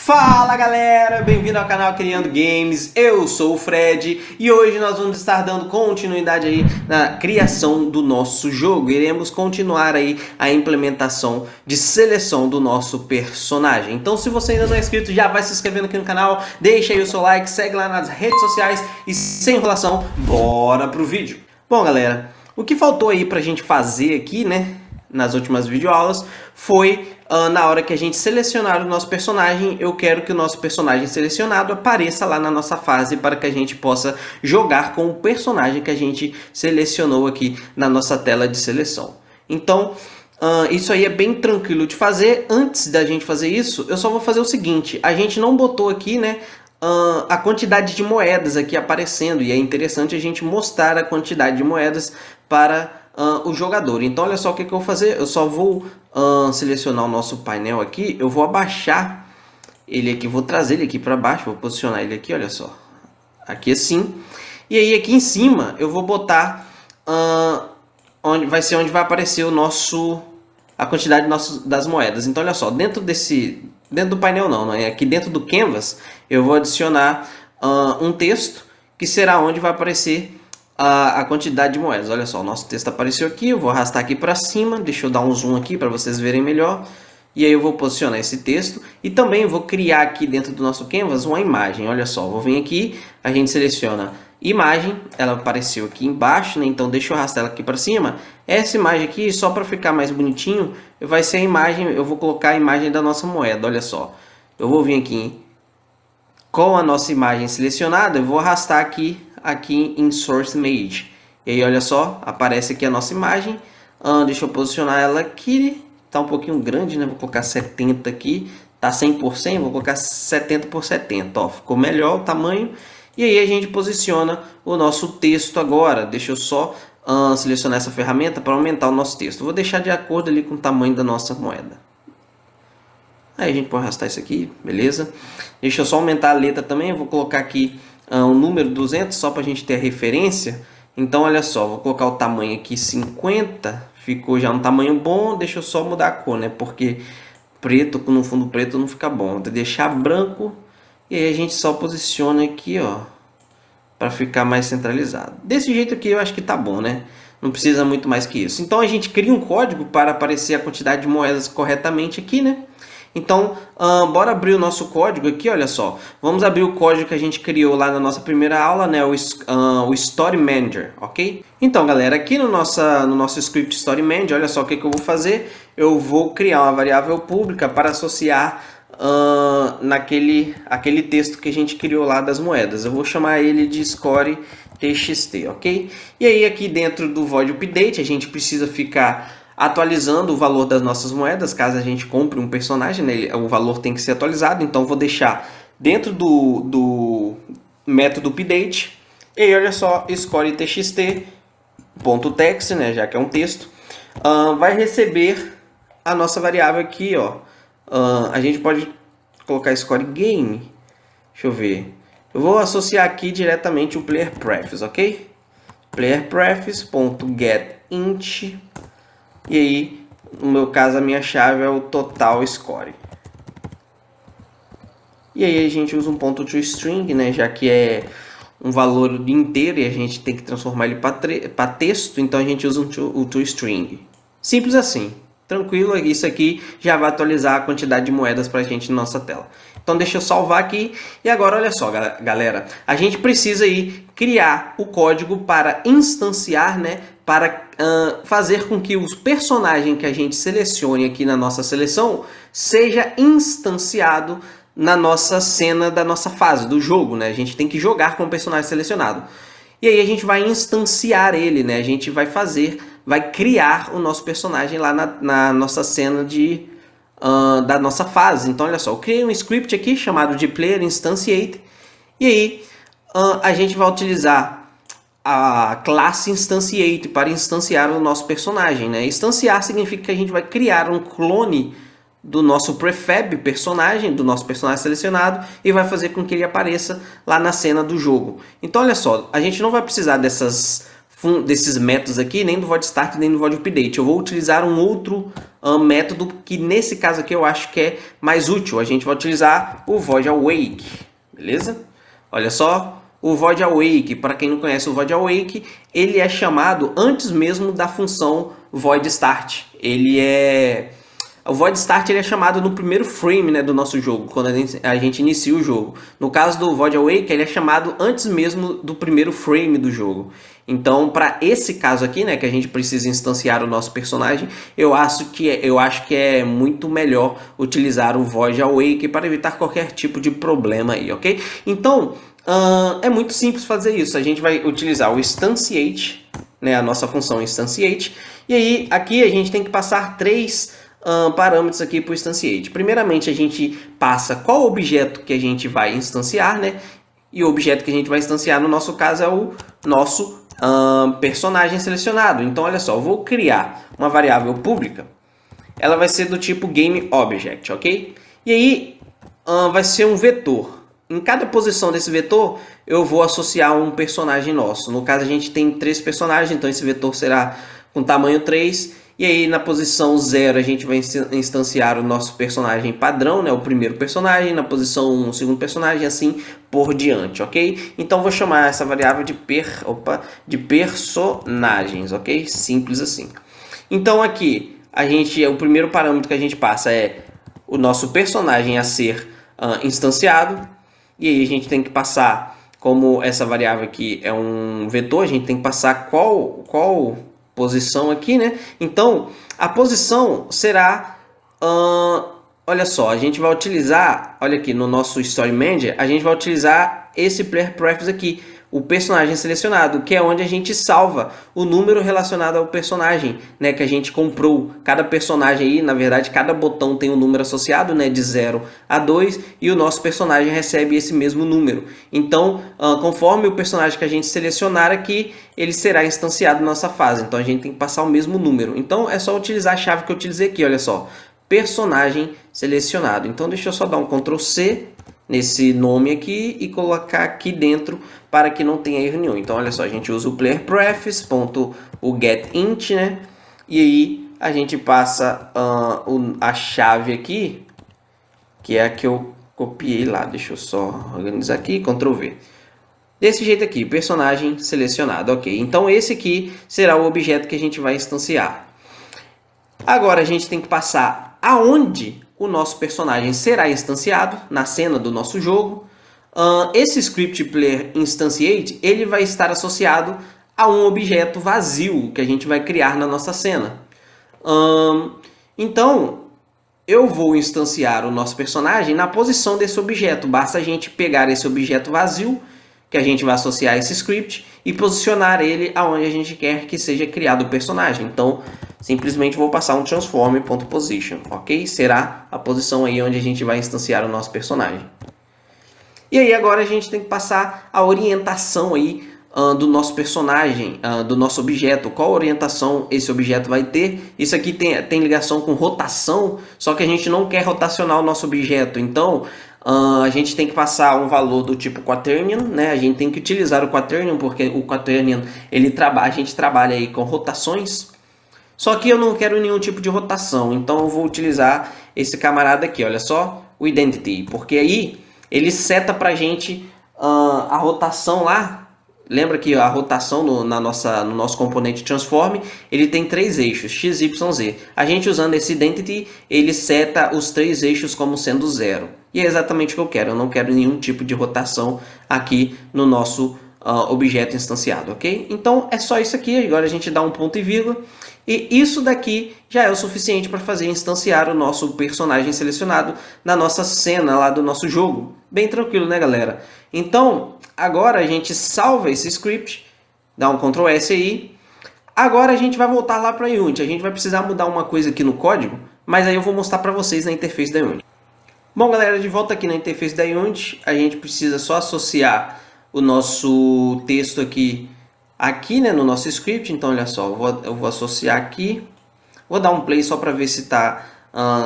Fala galera, bem-vindo ao canal Criando Games, eu sou o Fred e hoje nós vamos estar dando continuidade aí na criação do nosso jogo. Iremos continuar aí a implementação de seleção do nosso personagem. Então se você ainda não é inscrito, já vai se inscrevendo aqui no canal, deixa aí o seu like, segue lá nas redes sociais e sem enrolação, bora pro vídeo. Bom galera, o que faltou aí pra gente fazer aqui, né, nas últimas videoaulas foi na hora que a gente selecionar o nosso personagem, eu quero que o nosso personagem selecionado apareça lá na nossa fase para que a gente possa jogar com o personagem que a gente selecionou aqui na nossa tela de seleção. Então, isso aí é bem tranquilo de fazer. Antes da gente fazer isso, eu só vou fazer o seguinte, a gente não botou aqui, né, a quantidade de moedas aqui aparecendo, e é interessante a gente mostrar a quantidade de moedas para o jogador. Então olha só o que eu vou fazer, eu só vou selecionar o nosso painel aqui, eu vou abaixar ele aqui, vou trazer ele aqui para baixo, vou posicionar ele aqui, olha só, aqui assim, e aí aqui em cima eu vou botar onde vai aparecer a quantidade das moedas. Então olha só, dentro do painel não é aqui dentro do Canvas, eu vou adicionar um texto que será onde vai aparecer a quantidade de moedas. Olha só, o nosso texto apareceu aqui, eu vou arrastar aqui para cima, deixa eu dar um zoom aqui para vocês verem melhor, e aí eu vou posicionar esse texto e também vou criar aqui dentro do nosso Canvas uma imagem. Olha só, vou vir aqui, a gente seleciona imagem, ela apareceu aqui embaixo, né? Então deixa eu arrastar ela aqui para cima. Essa imagem aqui, só para ficar mais bonitinho, vai ser a imagem, eu vou colocar a imagem da nossa moeda. Olha só, eu vou vir aqui com a nossa imagem selecionada, eu vou arrastar aqui em Source Image. E aí olha só, aparece aqui a nossa imagem. Deixa eu posicionar ela aqui, tá um pouquinho grande, né? Vou colocar 70 aqui, tá 100%, vou colocar 70 por 70, ó, ficou melhor o tamanho. E aí a gente posiciona o nosso texto agora. Deixa eu só selecionar essa ferramenta para aumentar o nosso texto. Vou deixar de acordo ali com o tamanho da nossa moeda. Aí a gente pode arrastar isso aqui, beleza? Deixa eu só aumentar a letra também, eu vou colocar aqui o número 200 só para a gente ter a referência. Então olha só, vou colocar o tamanho aqui 50, ficou já um tamanho bom. Deixa eu só mudar a cor, né, porque preto no fundo preto não fica bom, vou deixar branco. E aí a gente só posiciona aqui, ó, para ficar mais centralizado. Desse jeito aqui eu acho que tá bom, né, não precisa muito mais que isso. Então a gente cria um código para aparecer a quantidade de moedas corretamente aqui, né. Então, bora abrir o nosso código aqui, olha só. Vamos abrir o código que a gente criou lá na nossa primeira aula, né? O Story Manager, ok? Então, galera, aqui no nosso script Story Manager, olha só o que eu vou fazer. Eu vou criar uma variável pública para associar aquele texto que a gente criou lá das moedas. Eu vou chamar ele de Score TXT, ok? E aí, aqui dentro do Void Update, a gente precisa ficar atualizando o valor das nossas moedas. Caso a gente compre um personagem, né, o valor tem que ser atualizado. Então vou deixar dentro do método update. E aí, olha só, score txt.text, né, já que é um texto, vai receber a nossa variável aqui, ó. A gente pode colocar score game. Deixa eu ver. Eu vou associar aqui diretamente o player preface, ok? Player preface.getInt. E aí, no meu caso, a minha chave é o total score. E aí a gente usa um ponto toString, né, já que é um valor inteiro e a gente tem que transformar ele para texto, então a gente usa o toString. Simples assim, tranquilo. Isso aqui já vai atualizar a quantidade de moedas para a gente na nossa tela. Então deixa eu salvar aqui. E agora olha só, galera, a gente precisa aí criar o código para instanciar, né, para fazer com que os personagens que a gente selecione aqui na nossa seleção seja instanciado na nossa cena da nossa fase do jogo, né? A gente tem que jogar com o personagem selecionado. E aí a gente vai instanciar ele, né? A gente vai criar o nosso personagem lá na nossa cena da nossa fase. Então olha só, eu criei um script aqui chamado de player instantiate. E aí a gente vai utilizar a classe instantiate para instanciar o nosso personagem, né? Instanciar significa que a gente vai criar um clone do nosso prefab personagem, do nosso personagem selecionado, e vai fazer com que ele apareça lá na cena do jogo. Então olha só, a gente não vai precisar dessas desses métodos aqui, nem do void start, nem do void update. Eu vou utilizar um outro método que nesse caso aqui eu acho que é mais útil. A gente vai utilizar o void awake, beleza? Olha só, o void awake, para quem não conhece o void awake, ele é chamado antes mesmo da função void start. O void start ele é chamado no primeiro frame, né, do nosso jogo, quando a gente inicia o jogo. No caso do void awake, ele é chamado antes mesmo do primeiro frame do jogo. Então, para esse caso aqui, né, que a gente precisa instanciar o nosso personagem, eu acho que é muito melhor utilizar o void awake para evitar qualquer tipo de problema aí, ok? Então, é muito simples fazer isso. A gente vai utilizar o instantiate, né, a nossa função instantiate, e aí aqui a gente tem que passar três parâmetros aqui para o instantiate. Primeiramente, a gente passa qual objeto que a gente vai instanciar, né? E o objeto que a gente vai instanciar, no nosso caso, é o nosso personagem selecionado. Então, olha só, eu vou criar uma variável pública. Ela vai ser do tipo GameObject, ok? E aí, vai ser um vetor. Em cada posição desse vetor, eu vou associar um personagem nosso. No caso, a gente tem 3 personagens, então esse vetor será com tamanho 3. E aí, na posição 0, a gente vai instanciar o nosso personagem padrão, né? O primeiro personagem. Na posição 1, o segundo personagem, assim por diante, ok? Então, vou chamar essa variável de personagens, ok? Simples assim. Então, aqui, o primeiro parâmetro que a gente passa é o nosso personagem a ser instanciado. E aí, a gente tem que passar, como essa variável aqui é um vetor, a gente tem que passar qual posição aqui, né? Então, a posição será... olha só, a gente vai utilizar... Olha aqui, no nosso Story Manager, a gente vai utilizar esse Player Preference aqui, o personagem selecionado, que é onde a gente salva o número relacionado ao personagem, né, que a gente comprou. Cada personagem aí, na verdade, cada botão tem um número associado, né, de 0 a 2, e o nosso personagem recebe esse mesmo número. Então, conforme o personagem que a gente selecionar aqui, ele será instanciado na nossa fase. Então, a gente tem que passar o mesmo número. Então, é só utilizar a chave que eu utilizei aqui, olha só. Personagem selecionado. Então, deixa eu só dar um Ctrl C nesse nome aqui e colocar aqui dentro para que não tenha erro nenhum. Então, olha só, a gente usa o player preference, o getInt, né? E aí a gente passa a chave aqui, que é a que eu copiei lá. Deixa eu só organizar aqui, Ctrl V. Desse jeito aqui, personagem selecionado, ok. Então, esse aqui será o objeto que a gente vai instanciar. Agora, a gente tem que passar aonde o nosso personagem será instanciado na cena do nosso jogo. Esse script player instantiate, ele vai estar associado a um objeto vazio que a gente vai criar na nossa cena. Então, eu vou instanciar o nosso personagem na posição desse objeto. Basta a gente pegar esse objeto vazio, que a gente vai associar a esse script, e posicionar ele aonde a gente quer que seja criado o personagem. Então, simplesmente vou passar um transform.position, ok? Será a posição aí onde a gente vai instanciar o nosso personagem. E aí agora a gente tem que passar a orientação aí do nosso personagem, do nosso objeto. Qual orientação esse objeto vai ter? Isso aqui tem ligação com rotação, só que a gente não quer rotacionar o nosso objeto. Então, a gente tem que passar um valor do tipo quaternion, né? A gente tem que utilizar o quaternion, porque o quaternion, a gente trabalha aí com rotações. Só que eu não quero nenhum tipo de rotação, então eu vou utilizar esse camarada aqui, olha só, o identity, porque aí ele seta pra gente a rotação lá. Lembra que a rotação no nosso componente transform, ele tem 3 eixos, x, y, z. A gente usando esse identity, ele seta os 3 eixos como sendo 0. E é exatamente o que eu quero. Eu não quero nenhum tipo de rotação aqui no nosso objeto instanciado, ok? Então é só isso aqui. Agora a gente dá um ponto e vírgula. E isso daqui já é o suficiente para fazer instanciar o nosso personagem selecionado na nossa cena lá do nosso jogo. Bem tranquilo, né, galera? Então, agora a gente salva esse script, dá um Ctrl S aí. Agora a gente vai voltar lá para a Unity. A gente vai precisar mudar uma coisa aqui no código, mas aí eu vou mostrar para vocês na interface da Unity. Bom, galera, de volta aqui na interface da Unity, a gente precisa só associar o nosso texto aqui, né, no nosso script. Então, olha só, eu vou associar aqui. Vou dar um play só para ver se está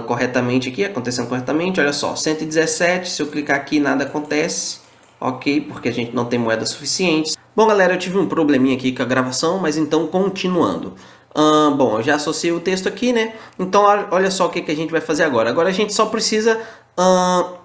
corretamente aqui, acontecendo corretamente. Olha só, 117, se eu clicar aqui nada acontece. Ok, porque a gente não tem moedas suficientes. Bom, galera, eu tive um probleminha aqui com a gravação, mas então continuando. Bom, eu já associei o texto aqui, né? Então, olha só o que a gente vai fazer agora. Agora a gente só precisa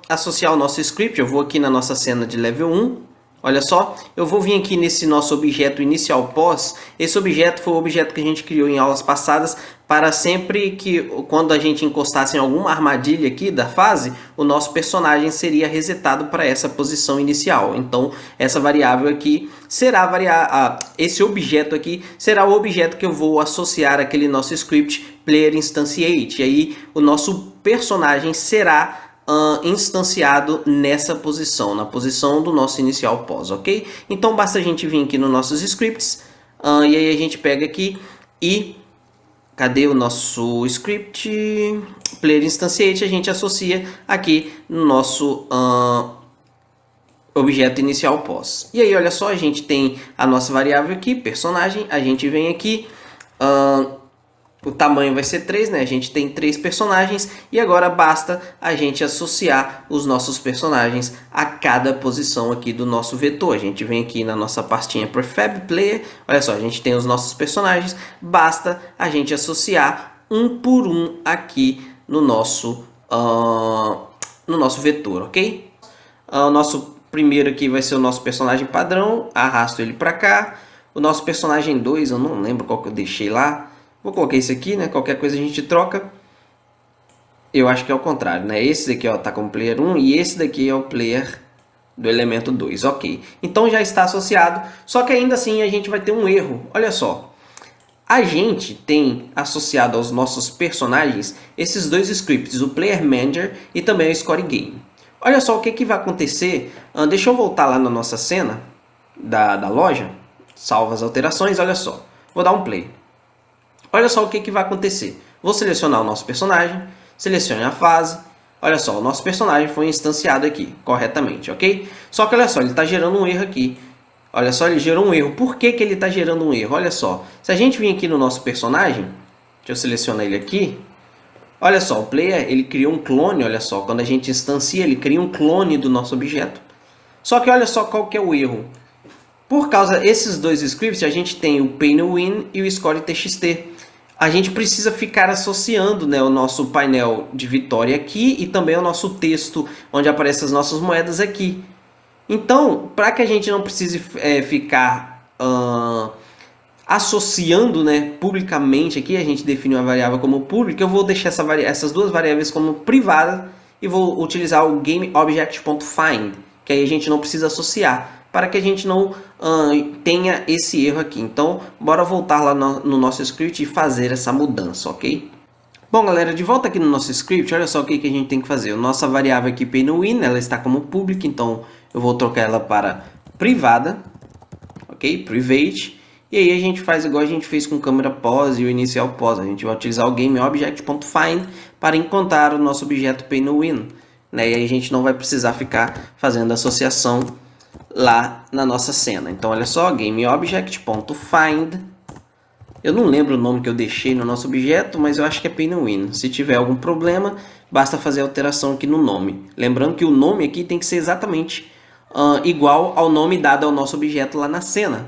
associar o nosso script. Eu vou aqui na nossa cena de level 1. Olha só, eu vou vir aqui nesse nosso objeto inicial pós. Esse objeto foi o objeto que a gente criou em aulas passadas para sempre que, quando a gente encostasse em alguma armadilha aqui da fase, o nosso personagem seria resetado para essa posição inicial. Então, essa variável aqui será esse objeto aqui será o objeto que eu vou associar àquele nosso script player instantiate. E aí, o nosso personagem será instanciado nessa posição, na posição do nosso inicial pós, ok? Então basta a gente vir aqui nos nossos scripts, e aí a gente pega aqui e cadê o nosso script player instantiate? A gente associa aqui no nosso objeto inicial pós. E aí olha só, a gente tem a nossa variável aqui, personagem, a gente vem aqui, o tamanho vai ser 3, né? A gente tem 3 personagens e agora basta a gente associar os nossos personagens a cada posição aqui do nosso vetor. A gente vem aqui na nossa pastinha Prefab Player, olha só, a gente tem os nossos personagens, basta a gente associar um por um aqui no nosso vetor, ok? O nosso primeiro aqui vai ser o nosso personagem padrão, arrasto ele para cá. O nosso personagem 2, eu não lembro qual que eu deixei lá. Vou colocar esse aqui, né? Qualquer coisa a gente troca. Eu acho que é o contrário, né? Esse daqui, ó, tá como player 1 e esse daqui é o player do elemento 2, ok. Então já está associado, só que ainda assim a gente vai ter um erro. Olha só, a gente tem associado aos nossos personagens esses dois scripts, o Player Manager e também o Score Game. Olha só o que vai acontecer. Deixa eu voltar lá na nossa cena da loja, salva as alterações, olha só. Vou dar um play. Olha só o que vai acontecer. Vou selecionar o nosso personagem, selecione a fase. Olha só, o nosso personagem foi instanciado aqui corretamente, ok? Só que olha só, ele está gerando um erro aqui. Olha só, ele gerou um erro. Por que ele está gerando um erro? Olha só, se a gente vir aqui no nosso personagem, deixa eu selecionar ele aqui. Olha só, o player, ele criou um clone, olha só. Quando a gente instancia, ele cria um clone do nosso objeto. Só que olha só qual que é o erro. Por causa desses dois scripts, a gente tem o PainWin e o Score.txt. A gente precisa ficar associando, né, o nosso painel de vitória aqui e também o nosso texto, onde aparecem as nossas moedas aqui. Então, para que a gente não precise ficar associando, né, publicamente aqui, a gente define uma variável como pública, eu vou deixar essas duas variáveis como privadas e vou utilizar o GameObject.find, que aí a gente não precisa associar, para que a gente não tenha esse erro aqui. Então, bora voltar lá no nosso script e fazer essa mudança, ok? Bom, galera, de volta aqui no nosso script, olha só o que a gente tem que fazer. A nossa variável aqui, PainWin, ela está como pública, então eu vou trocar ela para privada, ok? Private. E aí a gente faz igual a gente fez com o câmera pause e o inicial pause. A gente vai utilizar o GameObject.find para encontrar o nosso objeto PainWin, né? E aí a gente não vai precisar ficar fazendo associação lá na nossa cena. Então olha só, GameObject.find. Eu não lembro o nome que eu deixei no nosso objeto, mas eu acho que é PainWin. Se tiver algum problema, basta fazer a alteração aqui no nome. Lembrando que o nome aqui tem que ser exatamente igual ao nome dado ao nosso objeto lá na cena.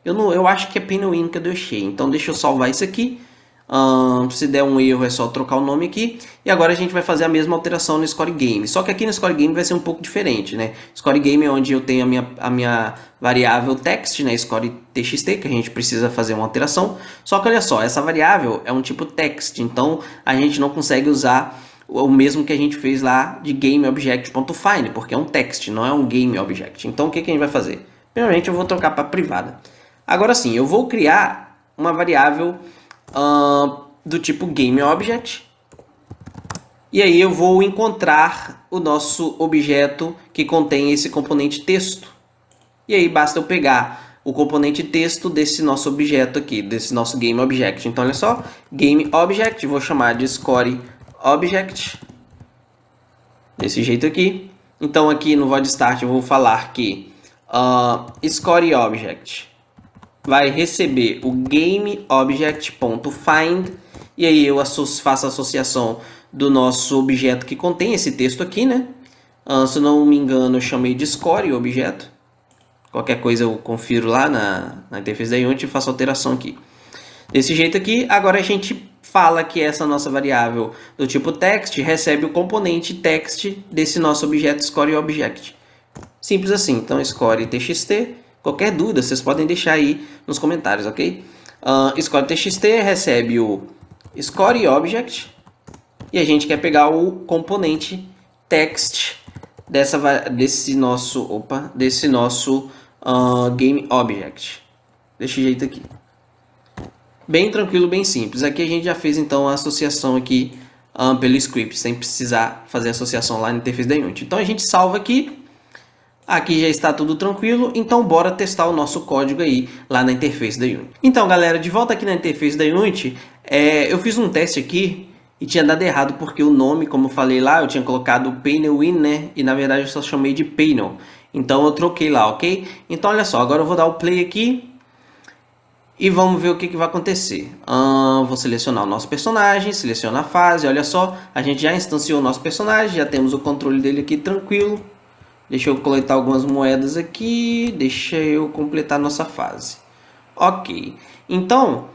Eu acho que é PainWin que eu deixei. Então deixa eu salvar isso aqui. Se der um erro é só trocar o nome aqui. E agora a gente vai fazer a mesma alteração no Score Game. Só que aqui no Score Game vai ser um pouco diferente, né? Score Game é onde eu tenho a minha variável text, né? Score.txt, que a gente precisa fazer uma alteração. Só que olha só, essa variável é um tipo text. Então a gente não consegue usar o mesmo que a gente fez lá de GameObject.find, porque é um text, não é um GameObject. Então o que a gente vai fazer? Primeiramente eu vou trocar para privada. Agora sim, eu vou criar uma variável do tipo GameObject. E aí eu vou encontrar o nosso objeto que contém esse componente texto. E aí basta eu pegar o componente texto desse nosso objeto aqui, desse nosso GameObject. Então olha só, GameObject, vou chamar de ScoreObject, desse jeito aqui. Então aqui no void start eu vou falar que ScoreObject vai receber o GameObject.find, e aí eu faço a associação do nosso objeto que contém esse texto aqui, né? Se não me engano, eu chamei de Score o objeto. Qualquer coisa eu confiro lá na interface da Unity e faço alteração aqui. Desse jeito aqui, agora a gente fala que essa nossa variável do tipo text recebe o componente text desse nosso objeto scoreObject. Simples assim. Então scoreTxt, qualquer dúvida vocês podem deixar aí nos comentários, ok? ScoreTxt recebe o scoreObject e a gente quer pegar o componente text desse nosso GameObject. Desse jeito aqui. Bem tranquilo, bem simples. Aqui a gente já fez então a associação aqui pelo script, sem precisar fazer a associação lá na interface da Unity. Então a gente salva aqui. Aqui já está tudo tranquilo, então bora testar o nosso código aí lá na interface da Unity. Então galera, de volta aqui na interface da Unity, eu fiz um teste aqui e tinha dado errado porque o nome, como eu falei lá, eu tinha colocado PanelWin, né? E na verdade eu só chamei de Panel. Então eu troquei lá, ok? Então olha só, agora eu vou dar o play aqui e vamos ver o que vai acontecer. Vou selecionar o nosso personagem, selecionar a fase, olha só, a gente já instanciou o nosso personagem, já temos o controle dele aqui tranquilo. Deixa eu coletar algumas moedas aqui. Deixa eu completar nossa fase. Ok. Então,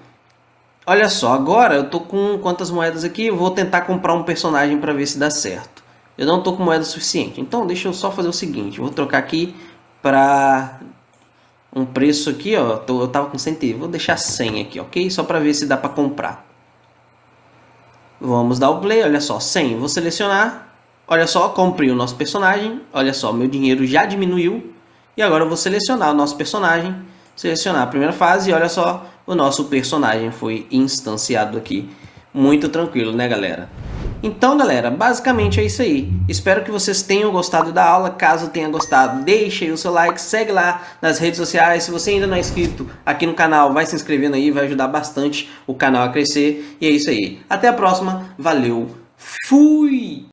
olha só. Agora eu tô com quantas moedas aqui? Eu vou tentar comprar um personagem para ver se dá certo. Eu não tô com moeda suficiente. Então, deixa eu só fazer o seguinte. Eu vou trocar aqui para um preço aqui, ó. Eu tava com 100. Vou deixar 100 aqui, ok? Só para ver se dá para comprar. Vamos dar o play. Olha só, 100. Vou selecionar. Olha só, comprei o nosso personagem. Olha só, meu dinheiro já diminuiu. E agora eu vou selecionar o nosso personagem. Selecionar a primeira fase. E olha só, o nosso personagem foi instanciado aqui. Muito tranquilo, né, galera? Então, galera, basicamente é isso aí. Espero que vocês tenham gostado da aula. Caso tenha gostado, deixe aí o seu like. Segue lá nas redes sociais. Se você ainda não é inscrito aqui no canal, vai se inscrevendo aí. Vai ajudar bastante o canal a crescer. E é isso aí. Até a próxima. Valeu. Fui!